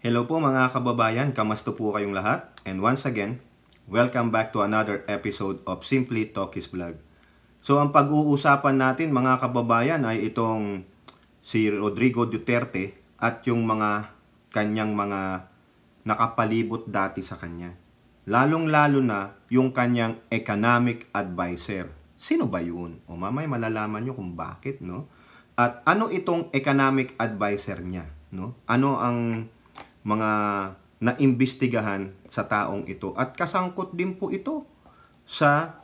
Hello po mga kababayan, kamusta po kayong lahat? And once again, welcome back to another episode of Simply Talkies Vlog. So ang pag-uusapan natin mga kababayan ay itong si Rodrigo Duterte at yung mga kanyang mga nakapalibot dati sa kanya. Lalong-lalo na yung kanyang economic advisor. Sino ba yun? O mamay malalaman nyo kung bakit, no? At ano itong economic advisor niya, no? Ano ang mga naimbestigahan sa taong ito at kasangkot din po ito sa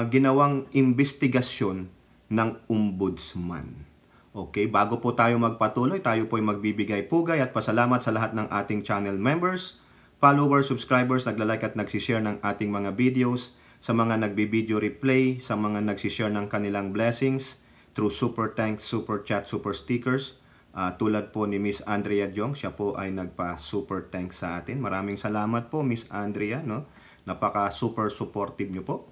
ginawang investigasyon ng ombudsman. Okay, bago po tayo magpatuloy, tayo po ay magbibigay pugay at pasalamat sa lahat ng ating channel members, followers, subscribers, nagla-like at nagsishare ng ating mga videos, sa mga nagbi-video replay, sa mga nagsishare ng kanilang blessings through super thanks, super chat, super stickers. Tulad po ni Miss Andrea Jong, siya po ay nagpa-super thanks sa atin. Maraming salamat po Miss Andrea, no? Napaka-super supportive nyo po.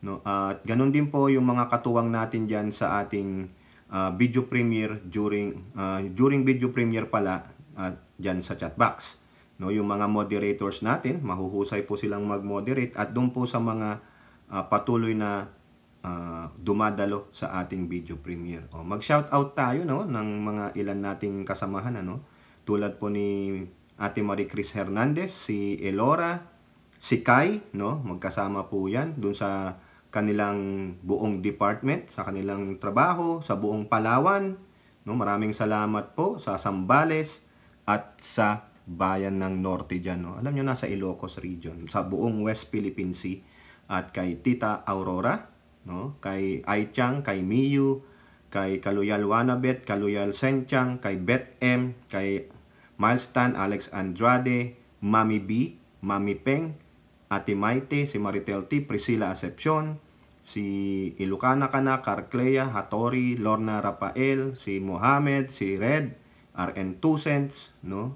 No? At ganun din po yung mga katuwang natin diyan sa ating video premiere during video premiere pala diyan sa chat box. No, yung mga moderators natin, mahuhusay po silang mag-moderate at doon po sa mga patuloy na dumadalo sa ating video premiere. Mag-shoutout tayo, no, ng mga ilan nating kasamahan, ano? Tulad po ni Ate Marie Chris Hernandez, si Elora, si Kai, no? Magkasama po 'yan dun sa kanilang buong department, sa kanilang trabaho, sa buong Palawan, no? Maraming salamat po sa Zambales at sa bayan ng Norte diyan, no? Alam niyo nasa Ilocos region, sa buong West Philippine Sea, at kay Tita Aurora, no, kay Aichang, kay Miyu, kay Kaluyal Wanabet, Kaluyal Senchang, kay Beth M, kay Milestan, Alex Andrade, Mami B, Mami Peng, Ate Maite, si Maritel T, Priscilla Acepcion, si Ilocana Kana, Carclea, Hattori, Lorna Rafael, si Mohamed, si Red, RN 2 cents, no?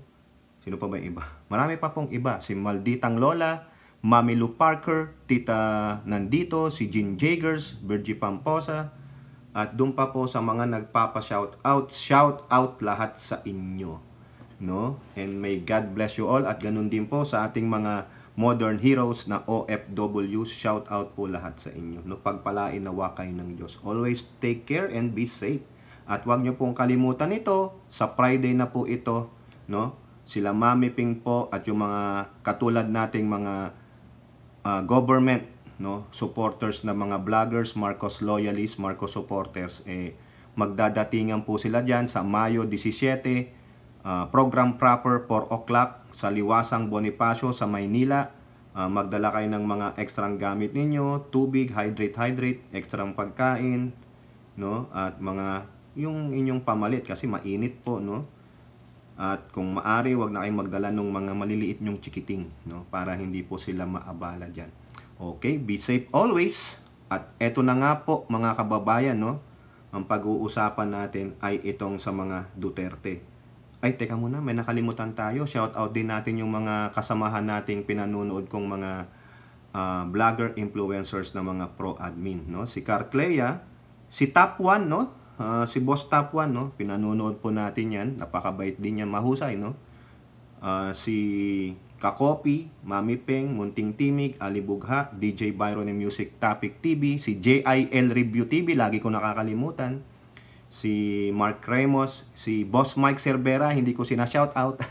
Sino pa ba yung iba? Marami pa pong iba, si Malditang Lola, Mami Lou Parker, Tita Nandito, si Jean Jagers, Virgie Pamposa, at doon pa po sa mga shout out lahat sa inyo, no? And may God bless you all, at ganun din po sa ating mga modern heroes na OFWs, shout out po lahat sa inyo, no? Pagpalain nawa kayo ng Diyos. Always take care and be safe. At wag niyo pong kalimutan ito, sa Friday na po ito, no? Sila Mami Ping po at yung mga katulad nating mga government, no, supporters na mga vloggers, Marcos loyalists, Marcos supporters, magdadatingan po sila diyan sa Mayo 17, program proper 4 o'clock sa Liwasang Bonifacio sa Maynila. Magdala kayo ng mga ekstrang gamit ninyo, tubig, hydrate, ekstrang pagkain, no, at mga yung inyong pamalit kasi mainit po, no. At kung maari, wag na kayong magdala ng mga maliliit nyong chikiting, no, para hindi po sila maabala dyan. Okay, be safe always. At eto na nga po mga kababayan, no, ang pag-uusapan natin ay itong sa mga Duterte. Ay, teka muna, may nakalimutan tayo. Shout out din natin yung mga kasamahan nating pinanunood kong mga vlogger, influencers na mga pro-admin, no. Si Carclea, si Top 1, no, si Boss Top 1, no, pinanunood po natin yan, napakabait din yan, mahusay, no. Si Kakopi, Mami Peng, Munting Timig, Alibugha, DJ Byron and Music Topic TV, si JIL Review TV, lagi ko nakakalimutan, si Mark Ramos, si Boss Mike Cervera, hindi ko sina-shoutout,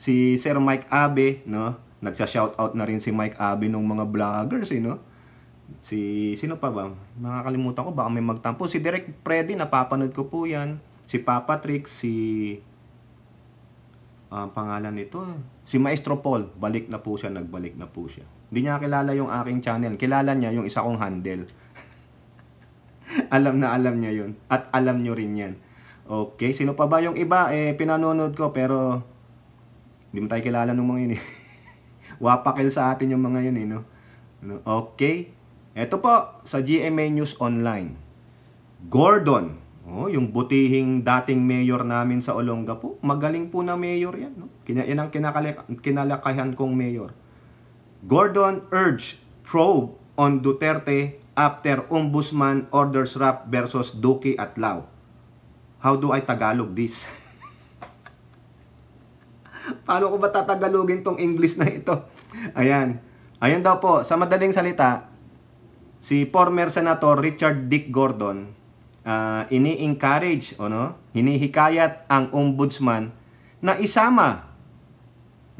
si Sir Mike Abe, no, nagsa-shoutout na rin si Mike Abe ng mga vloggers, no. Si sino pa ba? Nakakalimutan ko, baka may magtampo. Si Direk Freddy, napapanood ko po yan. Si Papa Trick, si pangalan nito, si Maestro Paul, balik na po siya, nagbalik na po siya. Hindi niya kilala yung aking channel. Kilala niya yung isa kong handle. alam niya yun. At alam nyo rin yan. Okay, sino pa ba yung iba? Pinanonood ko pero hindi mo tayo kilala ng mga yun, Wapakil sa atin yung mga yun, no? Okay. Ito po, sa GMA News Online. Gordon, yung butihing dating mayor namin sa Olongapo. Magaling po na mayor yan, no? Yan ang kinalakahan kong mayor. Gordon urged probe on Duterte after Ombudsman orders rap versus Duque at Lao. How do I Tagalog this? Paano ko ba tatagalogin tong English na ito? Ayan. Ayan daw po, sa madaling salita, si former Senator Richard Dick Gordon, ini-encourage, hinihikayat ang ombudsman na isama,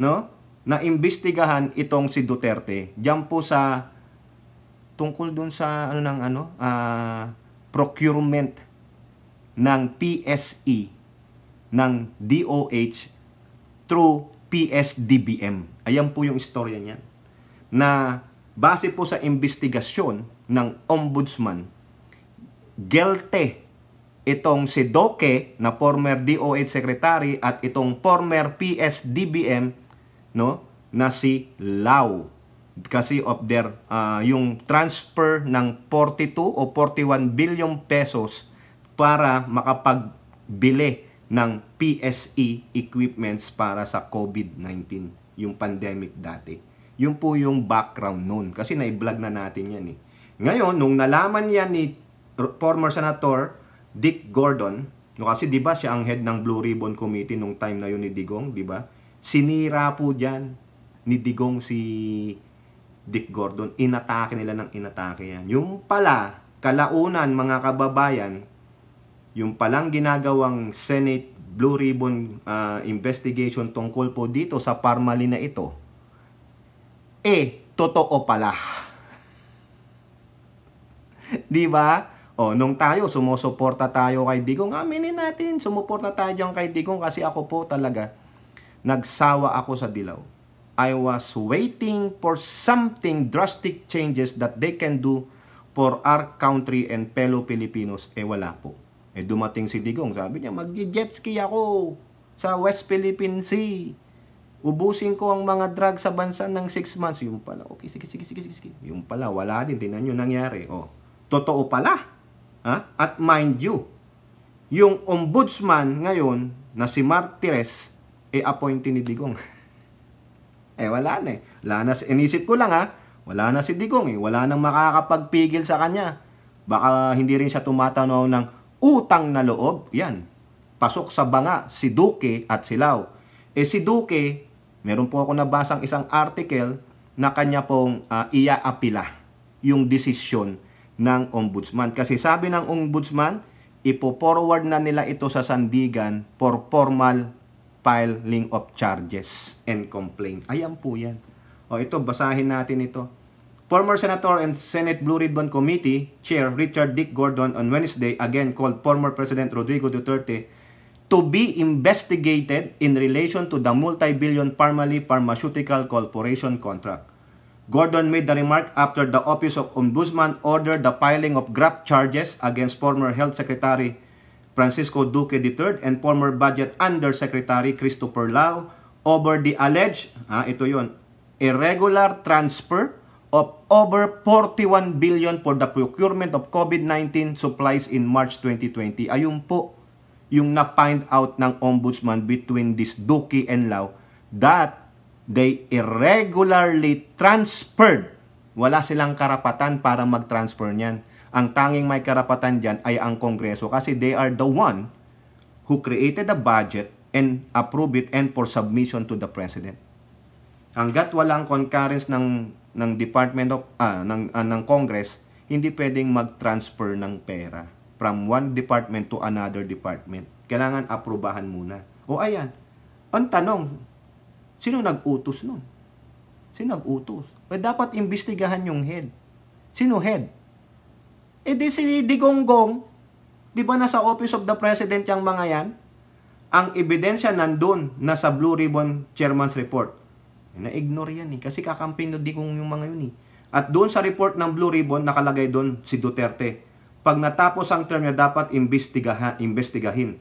na imbestigahan itong si Duterte. Diyan po sa, tungkol dun sa, procurement ng PSE, ng DOH, through PSDBM. Ayan po yung istorya niyan. Na base po sa investigasyon ng ombudsman, guilty itong si Duque na former DOH secretary at itong former PSDBM na si Lau kasi of their yung transfer ng 42 o 41 billion pesos para makapagbili ng PSE equipments para sa COVID-19, yung pandemic dati. Yun po yung background nun. Kasi na-vlog na natin yan eh. Ngayon, nung nalaman yan ni former Senator Dick Gordon, kasi di ba siya ang head ng Blue Ribbon Committee nung time na yun ni Digong, di ba? Sinira po dyan ni Digong si Dick Gordon. Inatake nila ng inatake yan. Yung pala, kalaunan mga kababayan, yung palang ginagawang Senate Blue Ribbon investigation tungkol po dito sa Parmalee na ito, totoo pala. Di ba? Nung tayo, sumusuporta tayo kay Digong, aminin natin, sumuporta tayo dyan kay Digong kasi ako po talaga, nagsawa ako sa dilaw. I was waiting for something drastic changes that they can do for our country and fellow Filipinos. Wala po. Dumating si Digong, sabi niya, mag-jet ski ako sa West Philippine Sea. Ubusin ko ang mga drugs sa bansa ng 6 months. Yung pala, okay, sige. Yung pala, wala din. Tingnan nyo nangyari. Totoo pala. At mind you, yung ombudsman ngayon na si Martires, appointee ni Digong. Wala na eh. Inisip ko lang wala na si Digong eh. Wala nang makakapagpigil sa kanya. Baka hindi rin siya tumatanaw ng utang na loob. Yan. Pasok sa banga si Duque at si Lau. Si Duque, meron po ako nabasang isang article na kanya pong iaapila yung desisyon ng ombudsman. Kasi sabi ng ombudsman, ipo-forward na nila ito sa sandigan for formal filing of charges and complaint. Ayan po yan. Ito, basahin natin ito. Former Senator and Senate Blue Ribbon Committee Chair Richard Dick Gordon on Wednesday again called former President Rodrigo Duterte to be investigated in relation to the multi-billion Parmalee Pharmaceutical Corporation contract. Gordon made the remark after the Office of Ombudsman ordered the filing of graft charges against former Health Secretary Francisco Duque III and former Budget Undersecretary Christopher Lau over the alleged, irregular transfer of over 41 billion for the procurement of COVID-19 supplies in March 2020. Ayun po yung na-find out ng ombudsman between this Duque and Lau that they irregularly transferred. Wala silang karapatan para mag-transfer niyan. Ang tanging may karapatan dyan ay ang Kongreso kasi they are the one who created the budget and approve it and for submission to the President. Hanggat walang concurrence ng Department of ng Congress, hindi pwedeng mag-transfer ng pera from one department to another department. Kailangan aprubahan muna. Ayan. Ang tanong, sino nag-utos nun? Sino nag-utos? Dapat imbestigahan yung head. Sino head? Di si Digonggong, di ba nasa Office of the President yung mga yan? Ang ebidensya nandun, nasa Blue Ribbon Chairman's Report. Na-ignore yan kasi kakamping na Digong yung mga yun At doon sa report ng Blue Ribbon, nakalagay doon si Duterte. Pag natapos ang term niya, dapat imbestigahin.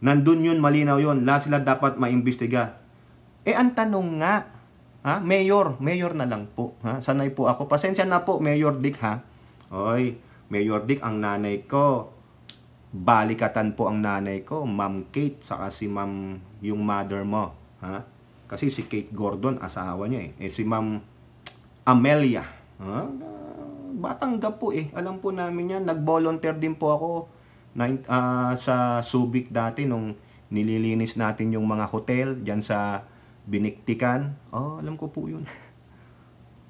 Nandun yun, malinaw yun. Lahat sila dapat maimbestiga. Ang tanong nga, Mayor na lang po. Sanay po ako. Pasensya na po, Mayor Dick Mayor Dick, ang nanay ko, balikatan po ang nanay ko, Ma'am Kate, saka si Ma'am, yung mother mo. Kasi si Kate Gordon, asawa niya si Ma'am Amelia. Batanggap po Alam po namin yan. Nag-volunteer din po ako sa Subic dati nung Nililinis natin yung mga hotel dyan sa Biniktikan. Oh, alam ko po yun.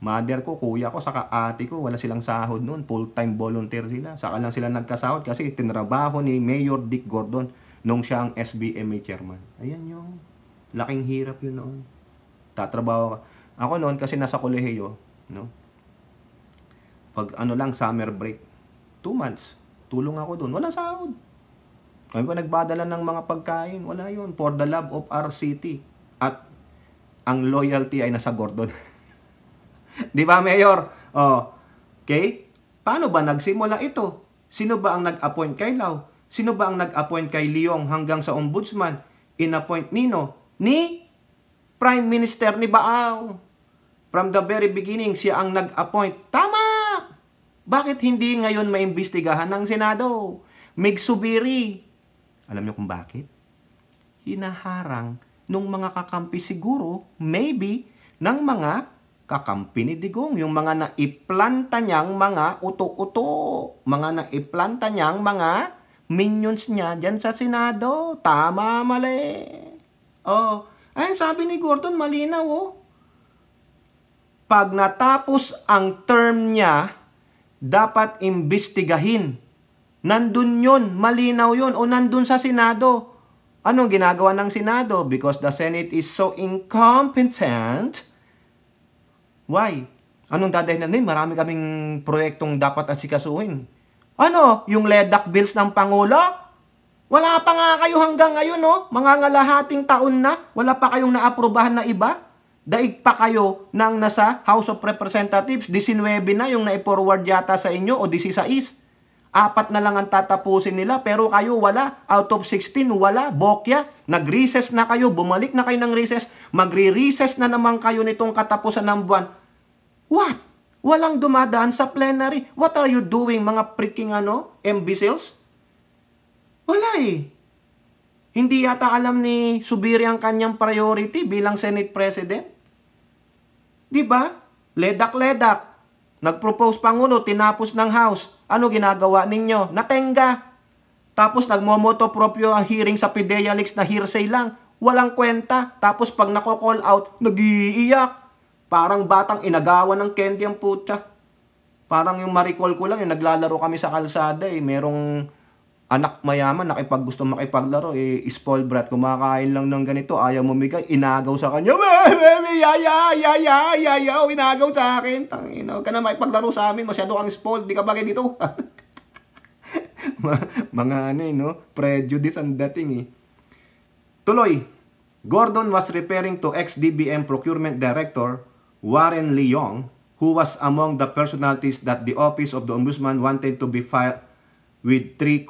Mother ko, kuya ko, saka ate ko, wala silang sahod noon. Full-time volunteer sila. Saka lang sila nagkasahod kasi tinrabaho ni Mayor Dick Gordon nung siya ang SBMA chairman. Ayan yung laking hirap yun noon. Tatrabaho ka. Ako noon kasi nasa kolehiyo, no? Pag ano lang, summer break, 2 months, tulong ako doon. Walang sahod. Kami pa nagbadala ng mga pagkain. Wala yun. For the love of our city. At ang loyalty ay nasa Gordon. Di ba, Mayor? Oh, okay? Paano ba nagsimula ito? Sino ba ang nag-appoint kay Lau? Sino ba ang nag-appoint kay Leong hanggang sa ombudsman? In-appoint nino? Ni Prime Minister ni Baao. From the very beginning, siya ang nag-appoint. Tama! Bakit hindi ngayon maimbestigahan ng Senado? Mig Subiri. Alam niyo kung bakit? Hinaharang nung mga kakampi siguro, maybe, ng mga kakampi ni Digong, yung mga naiplanta niyang mga uto-uto, mga naiplanta niyang mga minions niya dyan sa Senado. Tama, mali. Oh, ay sabi ni Gordon, malinaw oh. Pag natapos ang term niya, dapat imbestigahin. Nandun yun, malinaw yun, o nandun sa Senado. Anong ginagawa ng Senado? Because the Senate is so incompetent. Why? Anong dadahilan din? Marami kaming proyektong dapat asikasuhin. Ano? Yung LEDAC bills ng Pangulo? Wala pa nga kayo hanggang ngayon, no? Mga ngalahating taon na, wala pa kayong naaprubahan na iba? Daig pa kayo nang nasa House of Representatives, 19 na yung naiforward yata sa inyo o 16. 4 na lang ang tatapusin nila, pero kayo wala. Out of 16, wala. Bokya. Nag-recess na kayo. Bumalik na kayo ng recess. Magre-recess na naman kayo nitong katapusan ng buwan. What? Walang dumadaan sa plenary. What are you doing, mga freaking imbeciles? Wala eh. Hindi yata alam ni Subiri ang kanyang priority bilang Senate President. Diba? Ledak-ledak. Nag-propose Pangulo, tinapos ng House. Ano ginagawa ninyo? Natenga. Tapos nagmomoto proprio ang hearing sa PIDEA Leaks na hearsay lang. Walang kwenta. Tapos pag nako-call out, nag-iiyak. Parang batang inagawan ng candy ang putya. Parang yung ma-recall ko lang, yung naglalaro kami sa kalsada merong anak mayaman, gusto makipaglaro, spoiled brat, kumakain lang ng ganito, ayaw mumigay, inagaw sa kanya, inagaw sa akin, tangina, huwag ka na makipaglaro sa amin, masyado kang spoiled, di ka bagay dito. Mga prejudice ang dating Tuloy, Gordon was referring to ex-DBM Procurement Director Warren Leong, who was among the personalities that the Office of the Ombudsman wanted to be filed with 3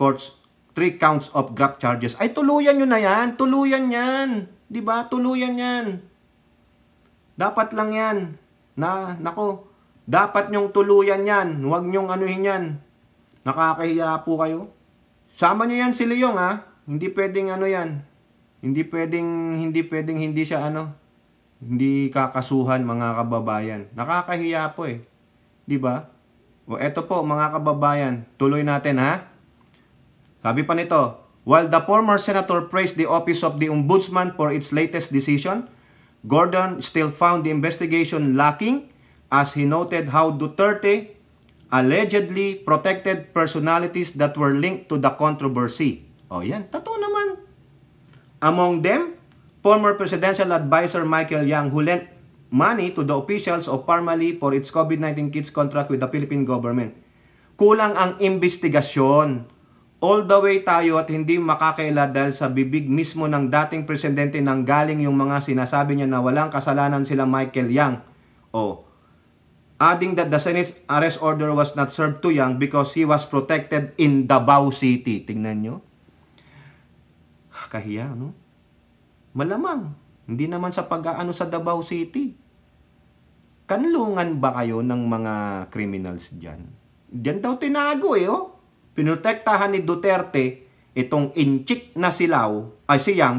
counts of graft charges. Ay, tuluyan nyo na yan. Tuluyan yan. Diba? Tuluyan yan. Dapat lang yan. Dapat nyong tuluyan yan. Huwag nyong anuhin yan. Nakakahiya po kayo. Sama nyo yan si Leong, ha? Hindi pwedeng yan. Hindi pwedeng hindi siya hindi kakasuhan, mga kababayan. Nakakahiya po Diba? O eto po, mga kababayan, tuloy natin ha. Sabi pa nito, while the former senator praised the Office of the Ombudsman for its latest decision, Gordon still found the investigation lacking as he noted how Duterte allegedly protected personalities that were linked to the controversy. O yan, totoo naman. Among them, former presidential advisor Michael Yang, who lent money to the officials of Parmali for its COVID-19 kits contract with the Philippine government. Kulang ang investigasyon. All the way tayo at hindi makakaila dahil sa bibig mismo ng dating presidente nang galing yung mga sinasabi niya na walang kasalanan sila Michael Yang. Adding that the Senate's arrest order was not served to Yang because he was protected in Davao City. Tingnan nyo. Kahiya, no? Malamang. Hindi naman sa pag-aano sa Davao City. Kanlungan ba kayo ng mga criminals dyan? Diyan daw tinago Pinotektahan ni Duterte itong inchik na si Yang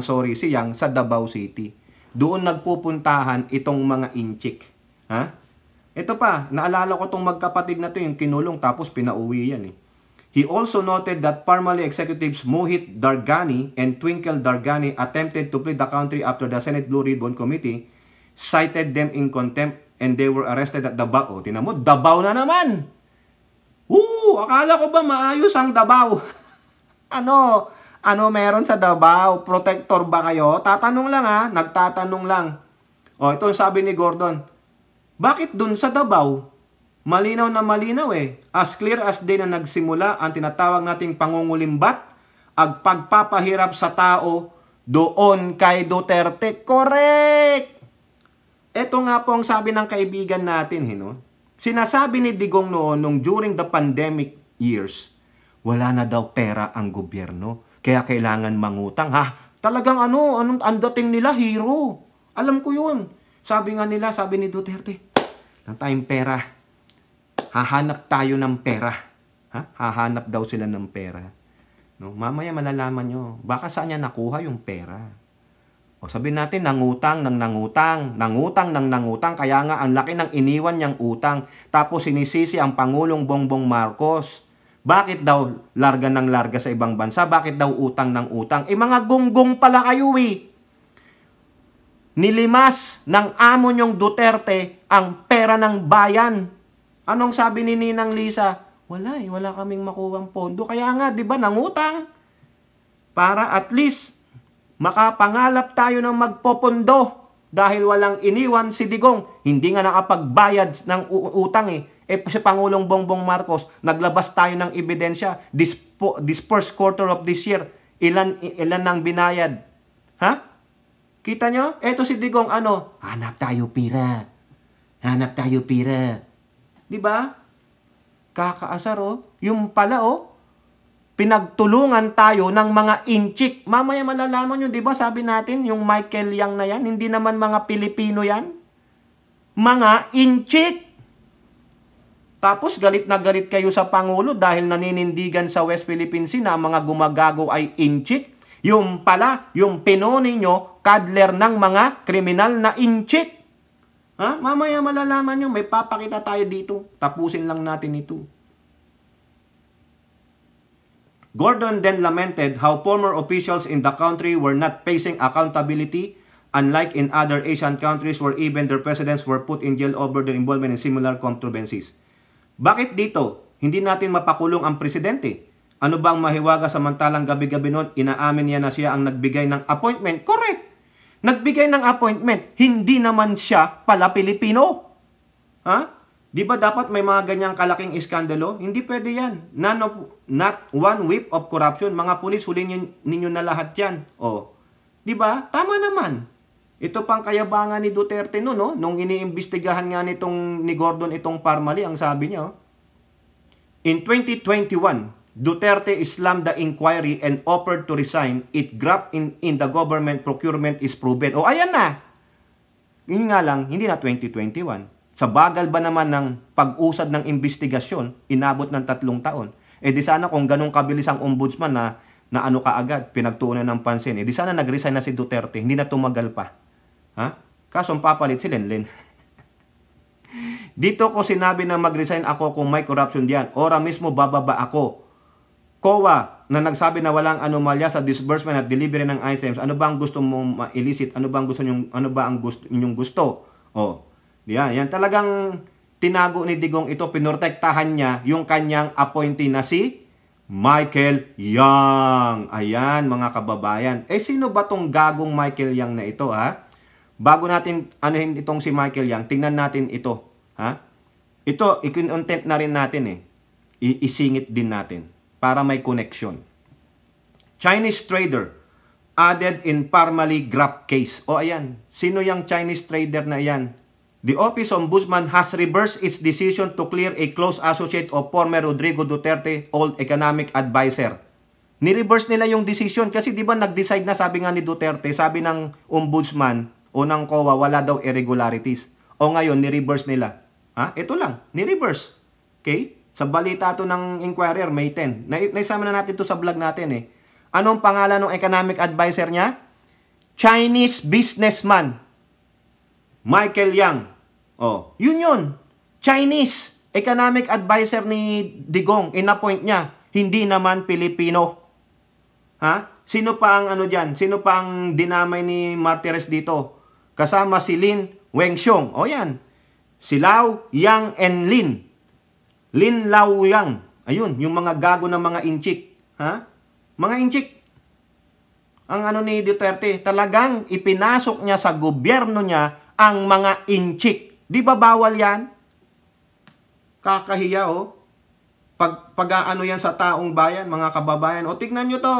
sa Davao City. Doon nagpupuntahan itong mga inchik. Ha? Ito pa, naalala ko itong magkapatid na to yung kinulong tapos pinauwi yan He also noted that Parmali executives Mohit Dargani and Twinkle Dargani attempted to flee the country after the Senate Blue Ribbon Committee cited them in contempt and they were arrested at Davao. O, tinan mo, Davao na naman! Akala ko ba maayos ang Davao? Ano meron sa Davao? Protector ba kayo? Tatanong lang ha, nagtatanong lang. O, ito sabi ni Gordon, bakit dun sa Davao? Malinaw na malinaw As clear as day na nagsimula ang tinatawag nating pangungulimbat, ang pagpapahirap sa tao doon kay Duterte. Correct! Ito nga po ang sabi ng kaibigan natin, Sinasabi ni Digong noon, during the pandemic years, wala na daw pera ang gobyerno, kaya kailangan mangutang. Talagang ang dating nila, hero. Alam ko yun. Sabi nga nila, sabi ni Duterte, lang tayong pera. Hahanap tayo ng pera. Hahanap daw sila ng pera. No? Mamaya malalaman nyo, baka saan niya nakuha yung pera. O sabihin natin, nangutang, kaya nga ang laki ng iniwan niyang utang. Tapos sinisisi ang Pangulong Bongbong Marcos. Bakit daw larga ng larga sa ibang bansa? Bakit daw utang ng utang? Mga gunggong pala kayo Nilimas ng amo niyong Duterte ang pera ng bayan. Anong sabi ni Ninang Lisa? Wala kaming makuwang pondo. Kaya nga, di ba, nangutang? Para at least makapangalap tayo ng magpopondo dahil walang iniwan si Digong. Hindi nga nakapagbayad ng utang si Pangulong Bongbong Marcos, naglabas tayo ng ebidensya. This first quarter of this year, ilan nang binayad? Kita nyo? Eto si Digong, hanap tayo pira. Diba? Kakaasar Yung pala pinagtulungan tayo ng mga inchik. Mamaya malalaman nyo, diba sabi natin, yung Michael Yang na yan, hindi naman mga Pilipino yan. Mga inchik. Tapos galit na galit kayo sa Pangulo dahil naninindigan sa West Philippine Sea na mga gumagago ay inchik. Yung pala, yung pinoni nyo, kadler ng mga kriminal na inchik. Mamaya malalaman nyo, may papakita tayo dito. Tapusin lang natin ito. Gordon then lamented how former officials in the country were not facing accountability, unlike in other Asian countries where even their presidents were put in jail over their involvement in similar controversies. Bakit dito? Hindi natin mapakulong ang presidente. Ano bang mahiwaga samantalang gabi-gabi noon, inaamin niya na siya ang nagbigay ng appointment? Correct! Nagbigay ng appointment, hindi naman siya pala Pilipino. Di ba dapat may mga ganyang kalaking iskandalo? Hindi pwede yan. Not one whiff of corruption. Mga pulis, huling ninyo na lahat yan. Di ba? Tama naman. Ito pang kayabangan ni Duterte nung iniimbestigahan nga ni Gordon itong Parmali, ang sabi niya, in 2021, Duterte slammed the inquiry and offered to resign. It graft in the government procurement is proven. Ayan na. Yun nga lang, hindi na 2021. Sa bagal ba naman ng pag-usad ng investigasyon, inabot ng 3 taon. Di sana kung ganun kabilis ang ombudsman na kaagad, pinagtuunan ng pansin. Di sana nag-resign na si Duterte, hindi na tumagal pa. Kaso papalit si Lenlen. Dito ko sinabi na mag-resign ako kung may corruption diyan. Ora mismo bababa ako. COA na nagsabi na walang anomalya sa disbursement at delivery ng items. Ano ba ang gusto mo ma-elicit? Ano ba ang inyong gusto? Yan talagang tinago ni Digong ito, pinortektahan niya yung kanyang appointee na si Michael Yang. Ayan mga kababayan. Sino ba tong gagong Michael Yang na ito Bago natin anuhin itong si Michael Yang, tingnan natin ito. Ito, i-content na rin natin Isingit din natin para may connection. Chinese trader added in Parmali graft case. Ayan. Sino yung Chinese trader na yan? The Office Ombudsman has reversed its decision to clear a close associate of former Rodrigo Duterte, old economic advisor. Ni-reverse nila yung decision kasi di ba nag-decide na, sabi nga ni Duterte, sabi ng Ombudsman o ng COA, wala daw irregularities. Ngayon, ni-reverse nila. Ito lang, ni-reverse. Okay? Sa balita to ng Inquirer, May 10. Naisama na natin to sa vlog natin Anong pangalan ng economic advisor niya? Chinese businessman. Michael Yang. Yun. Chinese economic advisor ni Digong. In-appoint niya. hindi naman Pilipino. Ha? Sino pa ang ano diyan? Sino pa ang dinamay ni Martires dito? Kasama si Lin Wengxiong. O yan. Si Lau Yang and Lin. Lin Lau Yang. Ayun, yung mga gago ng mga inchik. Ha? Mga inchik. Ang ano ni Duterte, talagang ipinasok niya sa gobyerno niya ang mga inchik. Di ba bawal yan? Kakahiya oh. Pag ano yan sa taong bayan, mga kababayan. O tignan nyo to.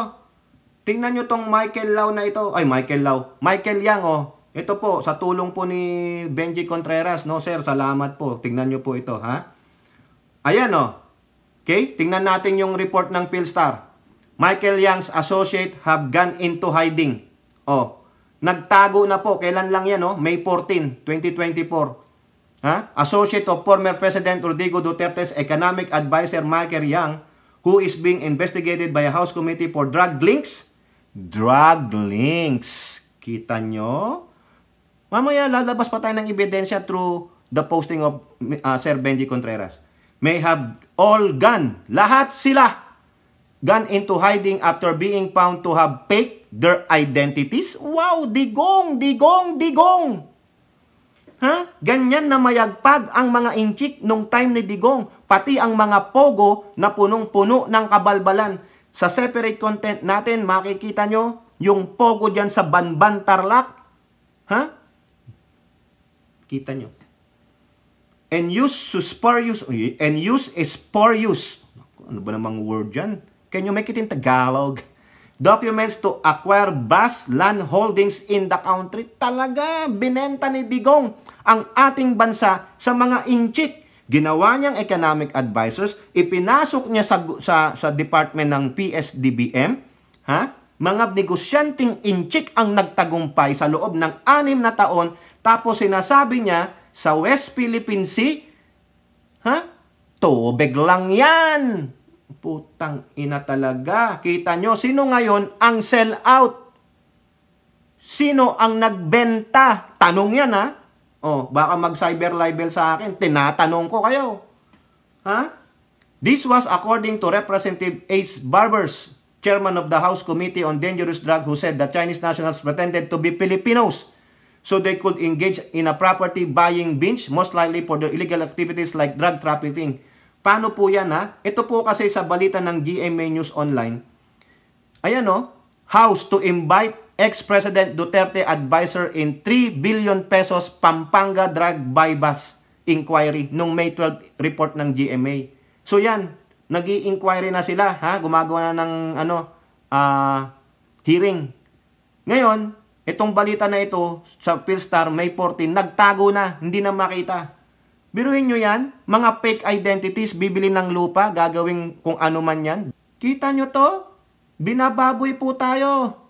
Tingnan nyo tong Michael Lau na ito. Ay, Michael Lau. Michael Yang oh. Ito po, sa tulong po ni Benji Contreras. No sir, salamat po. Tingnan nyo po ito ha. Ayan oh. Okay, tingnan natin yung report ng Philstar. Michael Yang's associate have gone into hiding. Oh, nagtago na po. Kailan lang yan, oh? May 14, 2024. Ha? Associate of former President Rodrigo Duterte's economic advisor Michael Yang, who is being investigated by a House Committee for Drug Links. Drug links. Kita nyo? Mamaya lalabas pa tayo ng ebidensya through the posting of Sir Benji Contreras. May have all gone. Lahat sila gone into hiding after being found to have faked their identities. Wow, digong, digong, digong. Ha? Ganyan na mayagpag ang mga inchik nung time ni Digong. Pati ang mga pogo na punong-puno ng kabalbalan. Sa separate content natin, makikita nyo yung pogo dyan sa Banban Tarlac. Ha? Kita nyo. And use spurious. And use spurious. Ano ba namang word dyan? Can you make it in Tagalog? Documents to acquire vast land holdings in the country. Talaga, binenta ni Digong ang ating bansa sa mga inchik. Ginawa niyang economic advisors, ipinasok niya sa department ng PSDBM. Ha? Mga negosyanteng inchik ang nagtagumpay sa loob ng 6 na taon. Tapos sinasabi niya, sa West Philippine Sea, ha? Tubig lang yan. Putang ina talaga. Kita nyo, sino ngayon ang sell out? Sino ang nagbenta? Tanong yan ha. Oh, baka mag-cyber libel sa akin. Tinatanong ko kayo. Ha? This was according to Representative Ace Barbers, chairman of the House Committee on Dangerous Drug, who said that Chinese nationals pretended to be Filipinos so they could engage in a property buying binge, most likely for their illegal activities like drug trafficking. Paano po yan ha? Ito po kasi sa balita ng GMA News Online. Ayan o, House to invite ex-President Duterte advisor in 3 billion pesos Pampanga drug buy-bust inquiry nung May 12 report ng GMA. So yan, nag-i-inquiry na sila, ha? Gumagawa na ng hearing. Ngayon, itong balita na ito sa Philstar May 14, nagtago na, hindi na makita. Biruin nyo yan, mga fake identities, bibili ng lupa, gagawin kung ano man yan. Kita nyo to? Binababoy po tayo.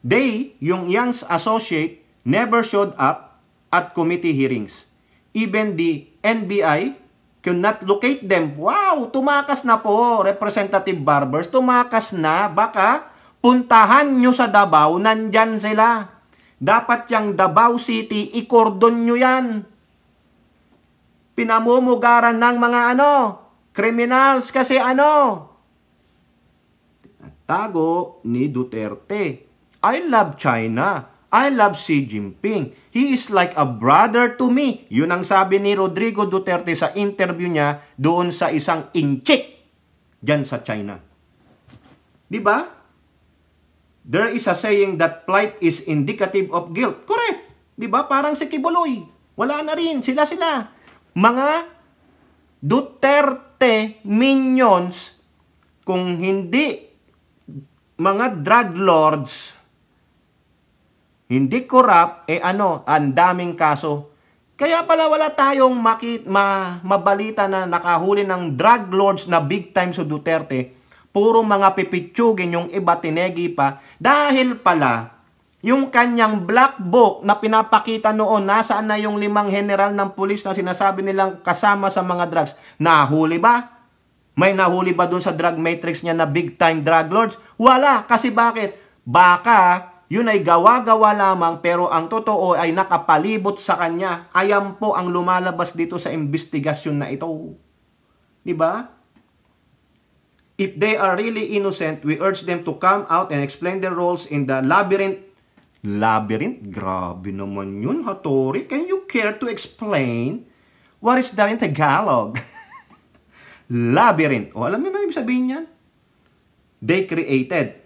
They, yung Yang's associate, never showed up at committee hearings. Even the NBI could not locate them. Wow, tumakas na po, Representative Barbers, tumakas na. Baka puntahan nyo sa Davao, nandyan sila. Dapat yung Davao City, i-cordon nyo yan. Pinamumugaran ng mga criminals kasi tago ni Duterte. I love China. I love Xi Jinping. He is like a brother to me. Yun ang sabi ni Rodrigo Duterte sa interview niya doon sa isang inchik dyan sa China. Diba? There is a saying that plight is indicative of guilt. Correct. Diba? Parang si Kibuloy. Wala na rin. Sila. Mga Duterte minions, kung hindi mga drug lords, hindi corrupt, ang daming kaso. Kaya pala wala tayong mabalita na nakahuli ng drug lords na big time sa Duterte. Puro mga pipitsugin, yung iba tinegi pa. Dahil pala, yung kanyang black book na pinapakita noon, nasaan na yung 5 general ng pulis na sinasabi nilang kasama sa mga drugs? Nahuli ba? May nahuli ba doon sa drug matrix niya na big time drug lords? Wala. Kasi bakit? Baka yun ay gawa-gawa lamang pero ang totoo ay nakapalibot sa kanya. Ayan po ang lumalabas dito sa investigasyon na ito. Diba? If they are really innocent, we urge them to come out and explain their roles in the labyrinth. Labyrinth? Grabe naman yun, Hattori. Can you care to explain? What is that in Tagalog? Labyrinth. O, alam niyo na ibig sabihin yan? They created.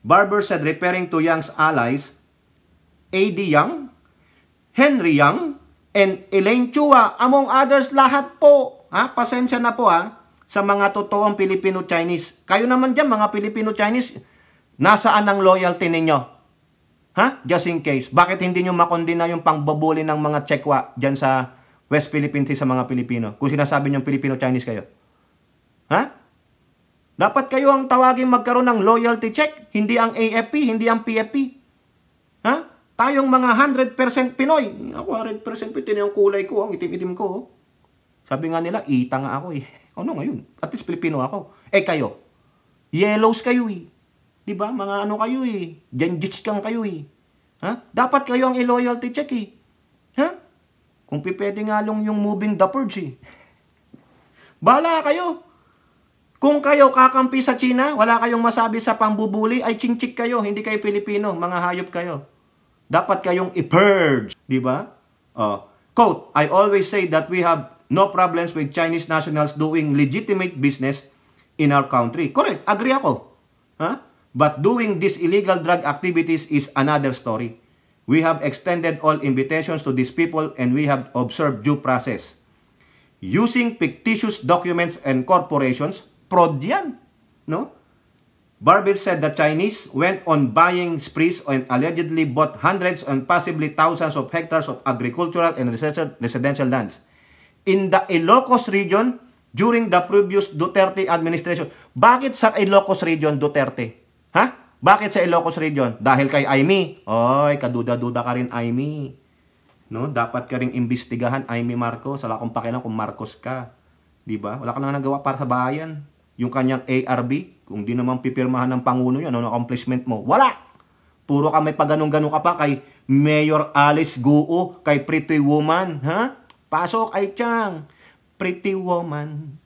Barber said, referring to Young's allies, A.D. Young, Henry Young, and Elaine Chua, among others, lahat po. Pasensya na po sa mga totoong Filipino-Chinese. Kayo naman dyan, mga Filipino-Chinese, nasaan ang loyalty ninyo? Just in case. Bakit hindi nyo makondina yung pangbabuli ng mga Chekwa dyan sa West Philippine Sea sa mga Pilipino? Kung sinasabi nyo Filipino-Chinese kayo. Dapat kayo ang tawagin magkaroon ng loyalty check. Hindi ang AFP, hindi ang PFP. Tayong mga 100% Pinoy. Ako 100% Pinoy yung kulay ko, ang itim-itim ko. Sabi nga nila, ita nga ako eh. Ano ngayon? At least Pilipino ako. Kayo. Yellows kayo eh. Diba? Mga ano kayo eh. Genjits kang kayo eh. Dapat kayo ang i-loyalty check eh. Kung pipwede nga lang yung moving the purge eh. Bahala kayo. Kung kayo kakampi sa China, wala kayong masabi sa pambubuli, ay chinchik kayo. Hindi kayo Pilipino. Mga hayop kayo. Dapat kayong i-purge. Diba? Quote, I always say that we have no problems with Chinese nationals doing legitimate business in our country. Correct. Agree ako. But doing these illegal drug activities is another story. We have extended all invitations to these people and we have observed due process. Using fictitious documents and corporations, fraud yan. No? Barber said the Chinese went on buying sprees and allegedly bought hundreds and possibly thousands of hectares of agricultural and residential lands in the Ilocos region during the previous Duterte administration. Bakit sa Ilocos region, Duterte? Bakit sa Ilocos region? Dahil kay Aimee. Oy, kaduda-duda ka rin, Aimee. No? Dapat ka ring imbestigahan, Aimee Marcos. Wala akong pakialam kung Marcos ka. Diba? Wala ka nang nagawa para sa bayan. Yung kanyang ARB, kung di naman pipirmahan ng Pangulo yun, ano accomplishment mo? Wala! Puro ka may paganong-ganong ka pa kay Mayor Alice Guo, kay Pretty Woman. Pasok ay Chang. Pretty woman,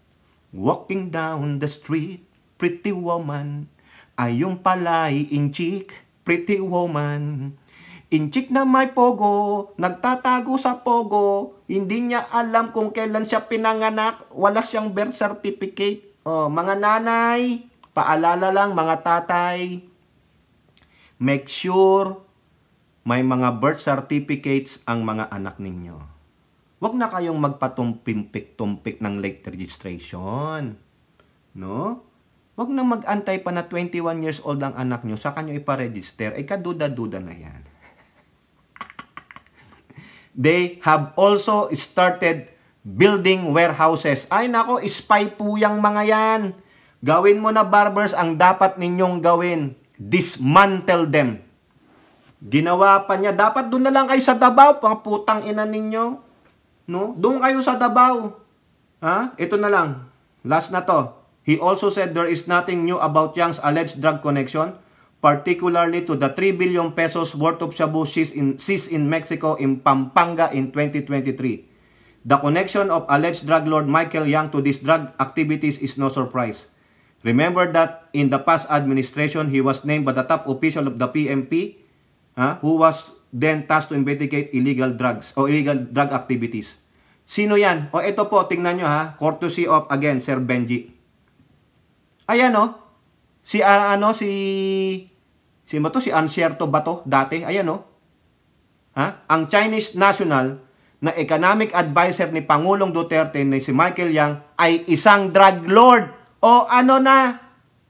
walking down the street. Pretty woman, ay yung pala'y inchik. Pretty woman, inchik na may pogo, nagtatago sa pogo. Hindi niya alam kung kailan siya pinanganak. Wala siyang birth certificate. Mga nanay, paalala lang mga tatay, make sure may mga birth certificates ang mga anak ninyo. Huwag na kayong magpatumpik-tumpik ng late registration. No? Huwag na mag-antay pa na 21 years old ang anak nyo, saka nyo iparegister. Kaduda-duda na yan. They have also started building warehouses. Ay nako, spy po yung mga yan. Gawin mo na, barbers, ang dapat ninyong gawin. Dismantle them. Ginawa pa niya. Dapat doon na lang kayo sa Davao, pang putang ina ninyo. No? Doon kayo sa Davao. Ito na lang. Last na to. He also said there is nothing new about Yang's alleged drug connection, particularly to the 3 billion pesos worth of shabu seized in Mexico in Pampanga in 2023. The connection of alleged drug lord Michael Yang to these drug activities is no surprise. Remember that in the past administration, he was named by the top official of the PMP, who was then tasked to investigate illegal drugs o illegal drug activities. Sino yan? Ito po, tingnan nyo courtesy of, again, Sir Benji. Ayan si Ansierto ba to dati? Ayan ang Chinese national na economic advisor ni Pangulong Duterte na si Michael Yang ay isang drug lord.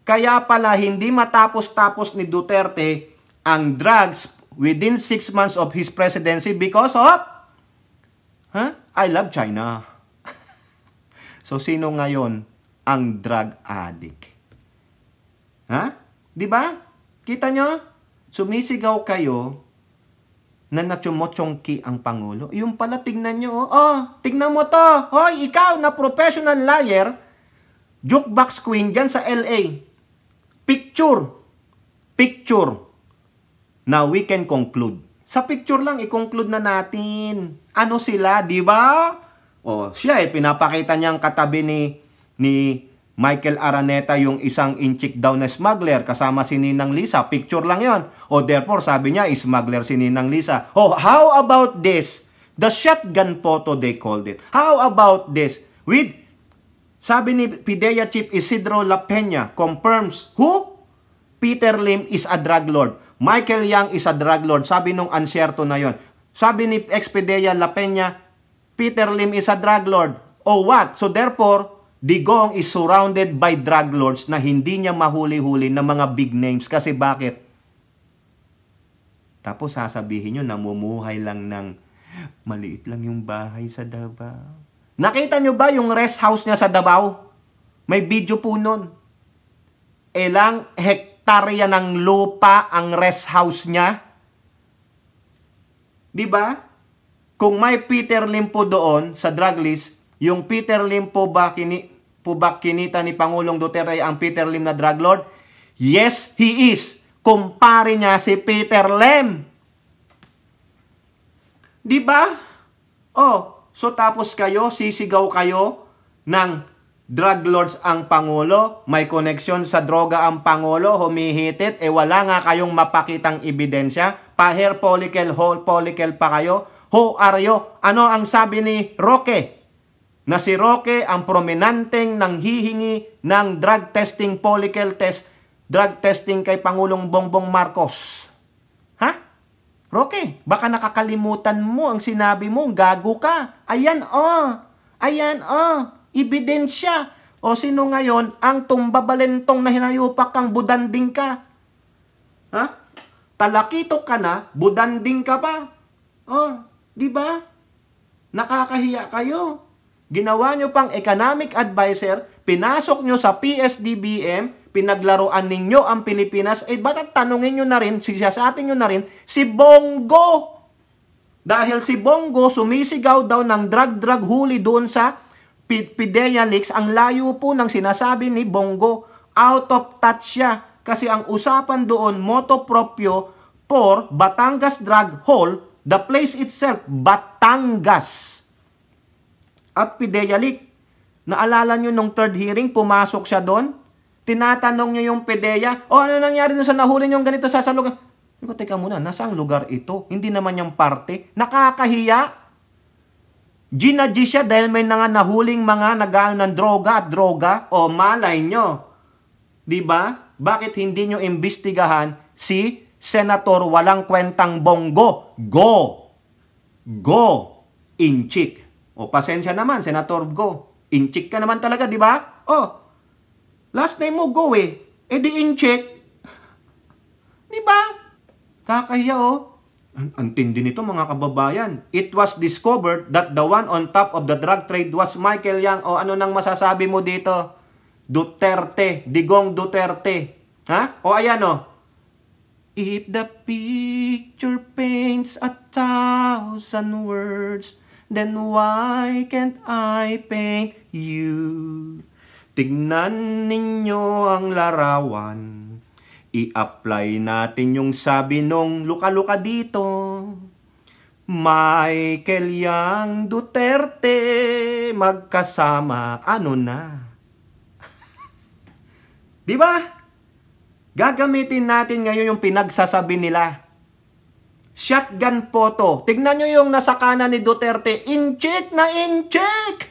Kaya pala hindi matapos-tapos ni Duterte ang drugs within 6 months of his presidency because of I love China. So sino ngayon ang drug addict? Di ba? Kita nyo? Sumisigaw kayo na natsumochongki ang Pangulo. Yung pala, tignan nyo. Tignan mo to. Hoy, ikaw na professional liar, jukebox queen dyan sa LA. Picture. Now we can conclude. Sa picture lang, i-conclude na natin. Ano sila, di ba? Siya pinapakita niyang katabi ni Michael Araneta yung isang inchik daw na smuggler kasama si Ninang Lisa. Picture lang yon. O therefore, sabi niya, smuggler si Ninang Lisa. Oh, how about this? The shotgun photo, they called it. How about this? Sabi ni PIDEA Chief Isidro La Peña, confirms who? Peter Lim is a drug lord. Michael Yang is a drug lord. Sabi nung ansierto na yon. Sabi ni ex-PIDEA La Peña, Peter Lim is a drug lord. Oh, what? So therefore, Digong is surrounded by drug lords na hindi niya mahuli-huli ng mga big names. Kasi bakit? Tapos sasabihin nyo, namumuhay lang ng maliit lang yung bahay sa Davao. Nakita nyo ba yung rest house niya sa Davao? May video po nun. Ilang hektarya ng lupa ang rest house niya? Diba? Kung may Peter Lim po doon sa drug list, yung Peter Lim po ba kinita ni Pangulong Duterte ang Peter Lim na drug lord? Yes, he is. Kumpare niya si Peter Lim. Diba? Oh, so tapos kayo, sisigaw kayo ng drug lords ang Pangulo, may koneksyon sa droga ang Pangulo, humihitit, wala nga kayong mapakitang ebidensya, pa-hair follicle, whole follicle pa kayo. Who are you? Ano ang sabi ni Roque? Na si Roque ang prominenteng nanghihingi ng drug testing, follicle test, drug testing kay Pangulong Bongbong Marcos. Ha? Roque, baka nakakalimutan mo ang sinabi mo, gago ka. Ayan ebidensya. O sino ngayon ang tumbabalentong na hinayupak kang budanding ka? Ha? Talakitok ka na, budanding ka pa. Oh, di ba? Nakakahiya kayo. Ginawa nyo pang economic advisor, pinasok nyo sa PSDBM, pinaglaruan ninyo ang Pilipinas, ba't tanungin nyo na rin, siyasatin nyo na rin, si Bongo. Dahil si Bongo sumisigaw daw ng drug huli doon sa PIDEA leaks, ang layo po ng sinasabi ni Bongo, out of touch siya. Kasi ang usapan doon, moto proprio for Batangas Drug Hall, the place itself, Batangas. At PIDEA leak. Naalala nyo nung third hearing, pumasok siya doon? Tinatanong nyo yung PIDEA, ano nangyari doon sa nahuli nyo ganito sa lugar? Teka muna, nasaang lugar ito? Hindi naman yung parte. Nakakahiya. Ginaji siya dahil may nahuling mga nag-aano ng droga. O malay nyo. Diba? Bakit hindi nyo imbestigahan si Senator walang kwentang Bongo? Go! Inchik. O, pasensya naman, Senator Go. Inchik ka naman talaga, di ba? Oh, last name mo, Go di inchik. Di ba? Kakahiya, Ang tindi nito, mga kababayan. It was discovered that the one on top of the drug trade was Michael Yang. O, ano nang masasabi mo dito? Duterte. Digong Duterte. Ha? O, ayan, If the picture paints 1,000 words, then why can't I paint you? Tignan ninyo ang larawan. I-apply natin yung sabi nung luka-luka dito. Michael Yang Duterte, magkasama, ano na? Di ba? Gagamitin natin ngayon yung pinagsasabi nila. Shotgun photo. Tignan nyo yung nasa kanan ni Duterte. Inchik na inchik!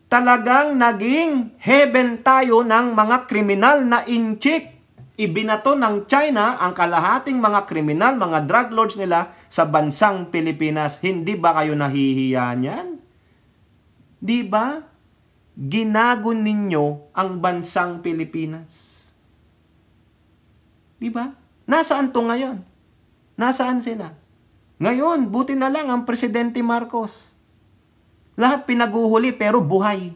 Talagang naging heaven tayo ng mga kriminal na inchik. Ibinato ng China ang kalahating mga kriminal, mga drug lords nila sa bansang Pilipinas. Hindi ba kayo nahihiya niyan? Di ba? Ginago ninyo ang bansang Pilipinas. Di ba? Nasaan to ngayon? Nasaan sila? Ngayon, buti na lang ang Presidente Marcos. Lahat pinaguhuli pero buhay.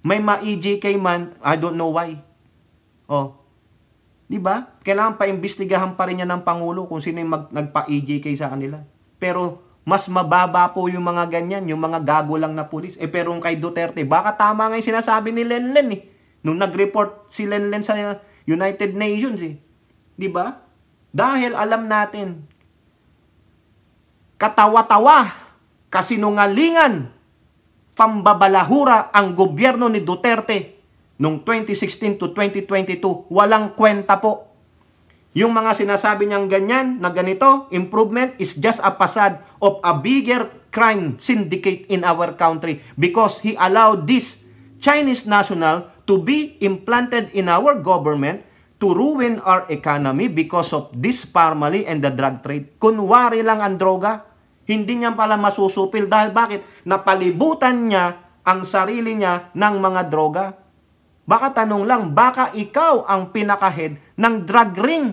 May ma-EJK man, I don't know why. Di ba? Kailangan pa-imbestigahan pa rin niya ng Pangulo kung sino yung nagpa-EJK sa kanila. Pero mas mababa po yung mga ganyan, yung mga gago lang na pulis. Pero kay Duterte, baka tama nga yung sinasabi ni Lenlen Nung nag-report si Lenlen sa United Nations Di ba? Dahil alam natin, katawa-tawa, kasinungalingan, pambabalahura ang gobyerno ni Duterte noong 2016 to 2022. Walang kwenta po. Yung mga sinasabi niyang ganyan, na ganito, improvement is just a facade of a bigger crime syndicate in our country because he allowed this Chinese national to be implanted in our government to ruin our economy because of this family and the drug trade. Kunwari lang ang droga, hindi niya pala masusupil dahil bakit? Napalibutan niya ang sarili niya ng mga droga. Baka tanong lang, baka ikaw ang pinaka-head ng drug ring.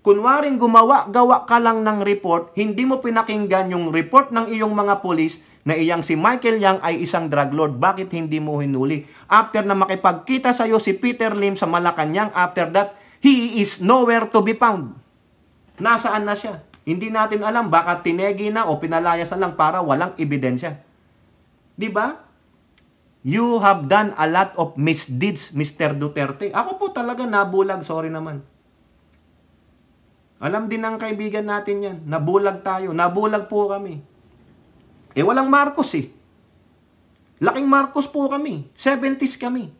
Kunwaring gawa ka lang ng report, hindi mo pinakinggan yung report ng iyong mga polis na iyang si Michael Yang ay isang drug lord. Bakit hindi mo hinuli? After na makipagkita sa iyo si Peter Lim sa Malacanang, after that, he is nowhere to be found. Nasaan na siya? Hindi natin alam, baka tinegi na o pinalayas na lang para walang ebidensya. Di ba? You have done a lot of misdeeds, Mr. Duterte. Ako po talaga nabulag, sorry naman. Alam din ng kaibigan natin yan. Nabulag tayo. Nabulag po kami. Walang Marcos eh. Laking Marcos po kami. 70s kami.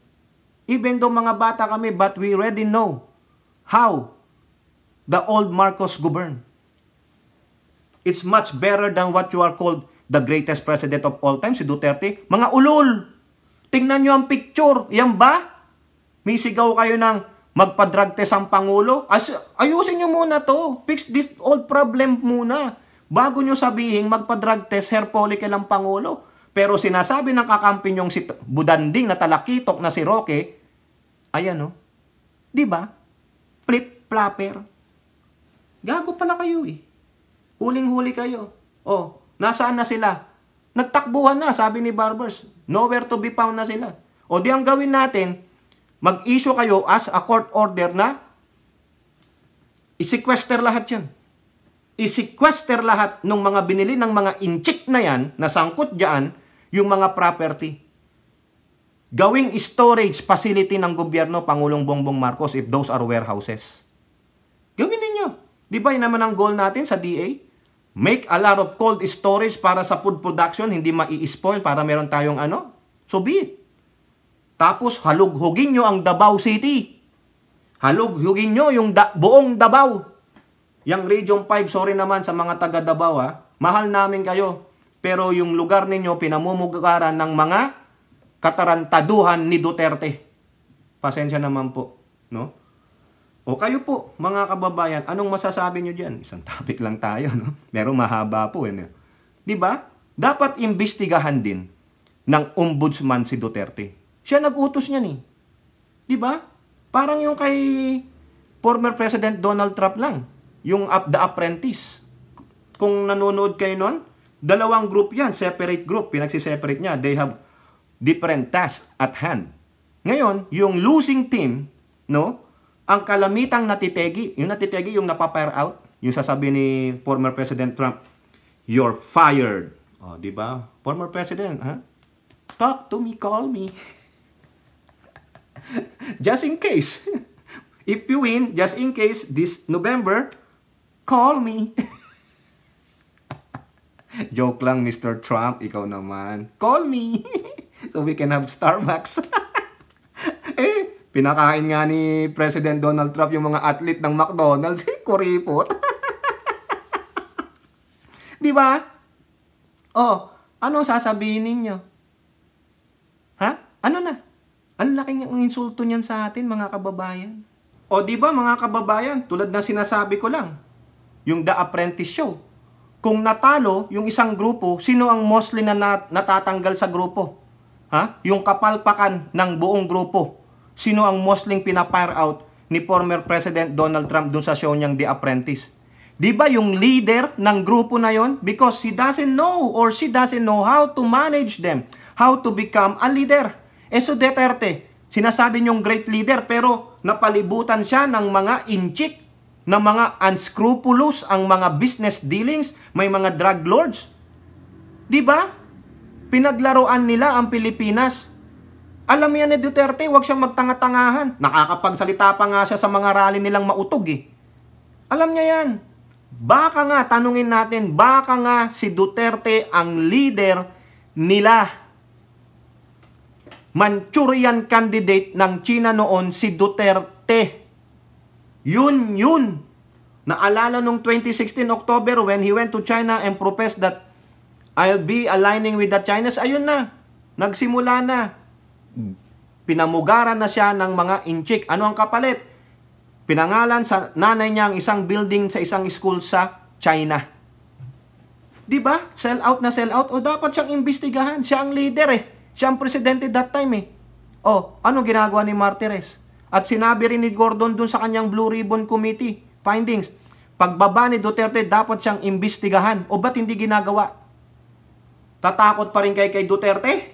Even though mga bata kami, but we already know how the old Marcos governed. It's much better than what you are called the greatest president of all time, si Duterte. Mga ulol! Tingnan nyo ang picture. Yan ba? May sigaw kayo ng magpa-drug test ang Pangulo? Ayusin nyo muna to. Fix this old problem muna. Bago nyo sabihin, magpa-drug test, hair follicle ang Pangulo. Pero sinasabi ng kakampi nyong si Budanding na talakitok na si Roque, ayan o. Di ba? Flip-flapper. Gago pala kayo eh. Huling-huli kayo. Oh, nasaan na sila? Nagtakbuhan na, sabi ni Barbers. Nowhere to be found na sila. O di ang gawin natin, mag-issue kayo as a court order na i-sequester lahat yan. I-sequester lahat ng mga binili ng mga inchik na yan, na sangkot dyan, yung mga property. Gawing storage facility ng gobyerno, Pangulong Bongbong Marcos, if those are warehouses. Gawin ninyo. Di ba yun naman ang goal natin sa DA? Make a lot of cold storage para sa food production, hindi mai-spoil para meron tayong so be it. Tapos halughugin nyo ang Davao City. Halughugin nyo yung buong Davao. Yang Region 5, sorry naman sa mga taga Davao mahal namin kayo. Pero yung lugar ninyo pinamumugaran ng mga katarantaduhan ni Duterte. Pasensya naman po, no? O kayo po, mga kababayan, anong masasabi nyo dyan? Isang topic lang tayo, no? Pero mahaba po, no? Diba? Dapat imbestigahan din ng ombudsman si Duterte. Siya nag-utos niyan eh. Diba? Parang yung kay former President Donald Trump lang. Yung The Apprentice. Kung nanonood kayo nun, dalawang group yan, separate group, pinagsiseparate niya. They have different tasks at hand. Ngayon, yung losing team, no? Ang kalamitang natitegi, yung napapire out, yung sasabi ni former President Trump, you're fired. O, di ba? Former President, ha? Talk to me, call me. Just in case. If you win, just in case, this November, call me. Joke lang, Mr. Trump. Ikaw naman. Call me. So we can have Starbucks. Pinakain nga ni President Donald Trump yung mga athlete ng McDonald's. Kuripot. Di ba? Oh, ano sasabihin ninyo? Ha? Ano na? Ang laking insulto niyan sa atin, mga kababayan. O di ba, mga kababayan, tulad ng sinasabi ko lang, yung The Apprentice Show. Kung natalo yung isang grupo, sino ang mostly na natatanggal sa grupo? Ha? Yung kapalpakan ng buong grupo. Sino ang mostly pinapire out ni former President Donald Trump dun sa show niyang The Apprentice? Di ba yung leader ng grupo na yon? Because he doesn't know or she doesn't know how to manage them. How to become a leader. So Duterte, sinasabi niyong great leader pero napalibutan siya ng mga inchik, ng mga unscrupulous ang mga business dealings, may mga drug lords. Di ba? Pinaglaruan nila ang Pilipinas. Alam yan ni Duterte, huwag siyang magtanga-tangahan. Nakakapagsalita pa nga siya sa mga rally nilang mautog eh. Alam niya yan. Baka nga, tanungin natin, baka nga si Duterte ang leader nila Manchurian candidate ng China noon si Duterte. Yun. Naalala nung 2016 October when he went to China and professed that I'll be aligning with the Chinese. Ayun na. Nagsimula na. Pinamugaran na siya ng mga inchik. Ano ang kapalit? Pinangalan sa nanay niya ang isang building sa isang school sa China. Diba? Sell out na sell out. O dapat siyang imbestigahan. Siya ang leader eh. Siya ang presidente that time eh. O, ano ginagawa ni Martires? At sinabi rin ni Gordon dun sa kanyang Blue Ribbon Committee findings, pagbaba ni Duterte dapat siyang imbestigahan. O ba't hindi ginagawa? Tatakot pa rin kay Duterte?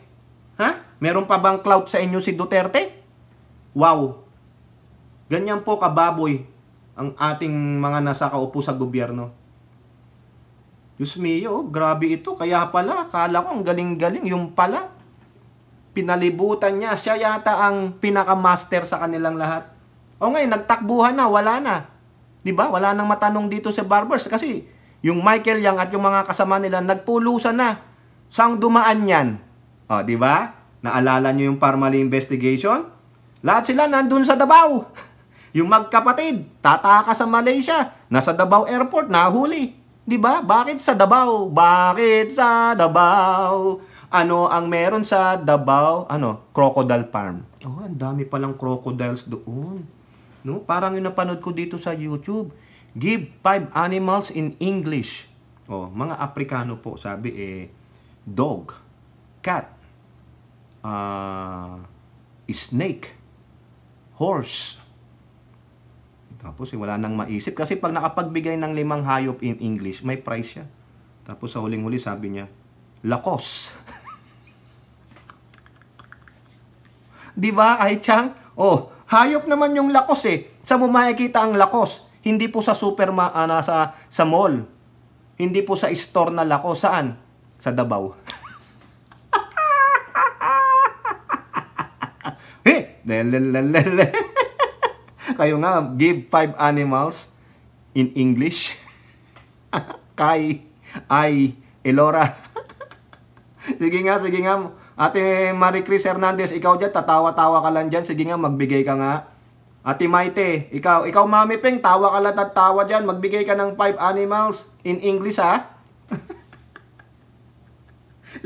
Ha? Meron pa bang clout sa inyo si Duterte? Wow. Ganyan po kababoy ang ating mga nasa kaupo sa gobyerno. Diyos mio, grabe ito. Kaya pala, kala ko ang galing-galing. Yung pala, pinalibutan niya. Siya yata ang pinaka-master sa kanilang lahat. O ngayon, nagtakbuhan na, wala na. Diba? Wala nang matanong dito sa barbers. Kasi yung Michael Yang at yung mga kasama nila, nagpulusan na. Saan dumaan yan? O, diba? Naalala niyo yung Parmali investigation? Lahat sila nandun sa Davao. Yung magkapatid, tataka sa Malaysia. Nasa Davao Airport, nahuli. Diba? Bakit sa Davao? Bakit sa Davao? Ano ang meron sa Davao? Crocodile farm. Oh, ang dami palang crocodiles doon. No? Parang yung napanood ko dito sa YouTube. Give 5 animals in English. Oh, mga Afrikano po, sabi dog, cat, snake, horse. Tapos wala nang maisip. Kasi pag nakapagbigay ng 5 hayop in English, may price siya. Tapos sa huling-huli sabi niya, lakos. Diba, Ai Chang? Oh, hayop naman yung lakos eh. Sa mo makikita ang lakos? Hindi po sa sa mall. Hindi po sa store na lakos. Saan? Sa Davao. Lelelelele. Kayo nga, give 5 animals in English. Kai, Ay, Elora. Sige nga. Ate Marie Chris Hernandez, ikaw dyan, tatawa-tawa ka lang dyan. Sige nga, magbigay ka nga. Ate Maite, ikaw Mami Peng, tawa ka lang at tawa dyan. Magbigay ka ng 5 animals in English, ha?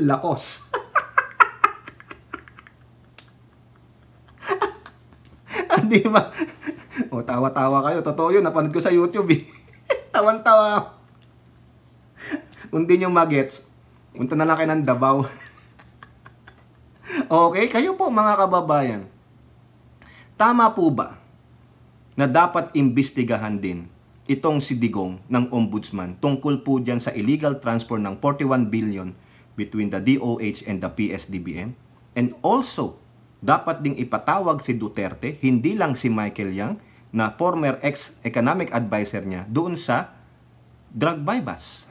Lakos. Di ba? O, tawa-tawa kayo. Totoo yun. Napanood ko sa YouTube eh. Tawan-tawa. Kung di nyo magets, punta na lang kayo ng Davao. Okay? Kayo po mga kababayan. Tama po ba na dapat imbestigahan din itong si Digong ng Ombudsman tungkol po dyan sa illegal transfer ng 41 billion between the DOH and the PSDBM? And also, dapat ding ipatawag si Duterte, hindi lang si Michael Yang, na former ex-economic advisor niya, doon sa drug buy-bust.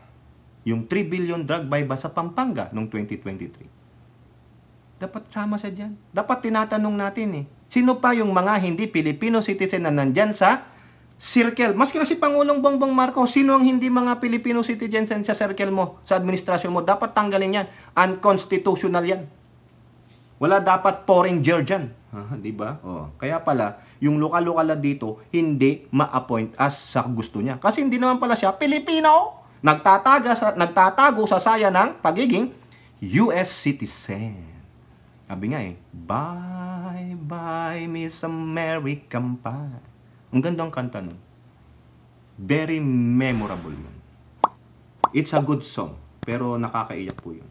Yung 3 billion drug buy-bust sa Pampanga noong 2023. Dapat sama siya dyan. Dapat tinatanong natin sino pa yung mga hindi Filipino citizen na nandyan sa circle? Maski na si Pangulong Bongbong Marcos, sino ang hindi mga Filipino citizen sa circle mo, sa administrasyon mo? Dapat tanggalin yan. Unconstitutional yan. Wala dapat foreigner dyan. Diba? Kaya pala, yung lokal-lokal na dito, hindi ma-appoint as sa gusto niya. Kasi hindi naman pala siya Pilipino. Nagtatago sa saya ng pagiging US citizen. Sabi nga bye bye Miss American Pie. Ang gandang kanta nun. Very memorable yun. It's a good song. Pero nakakaiyak po yun.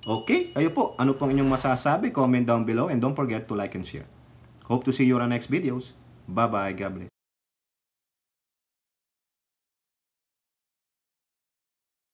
Okay, kayo po, ano pong inyong masasabi? Comment down below and don't forget to like and share. Hope to see you on our next videos. Bye-bye, God bless.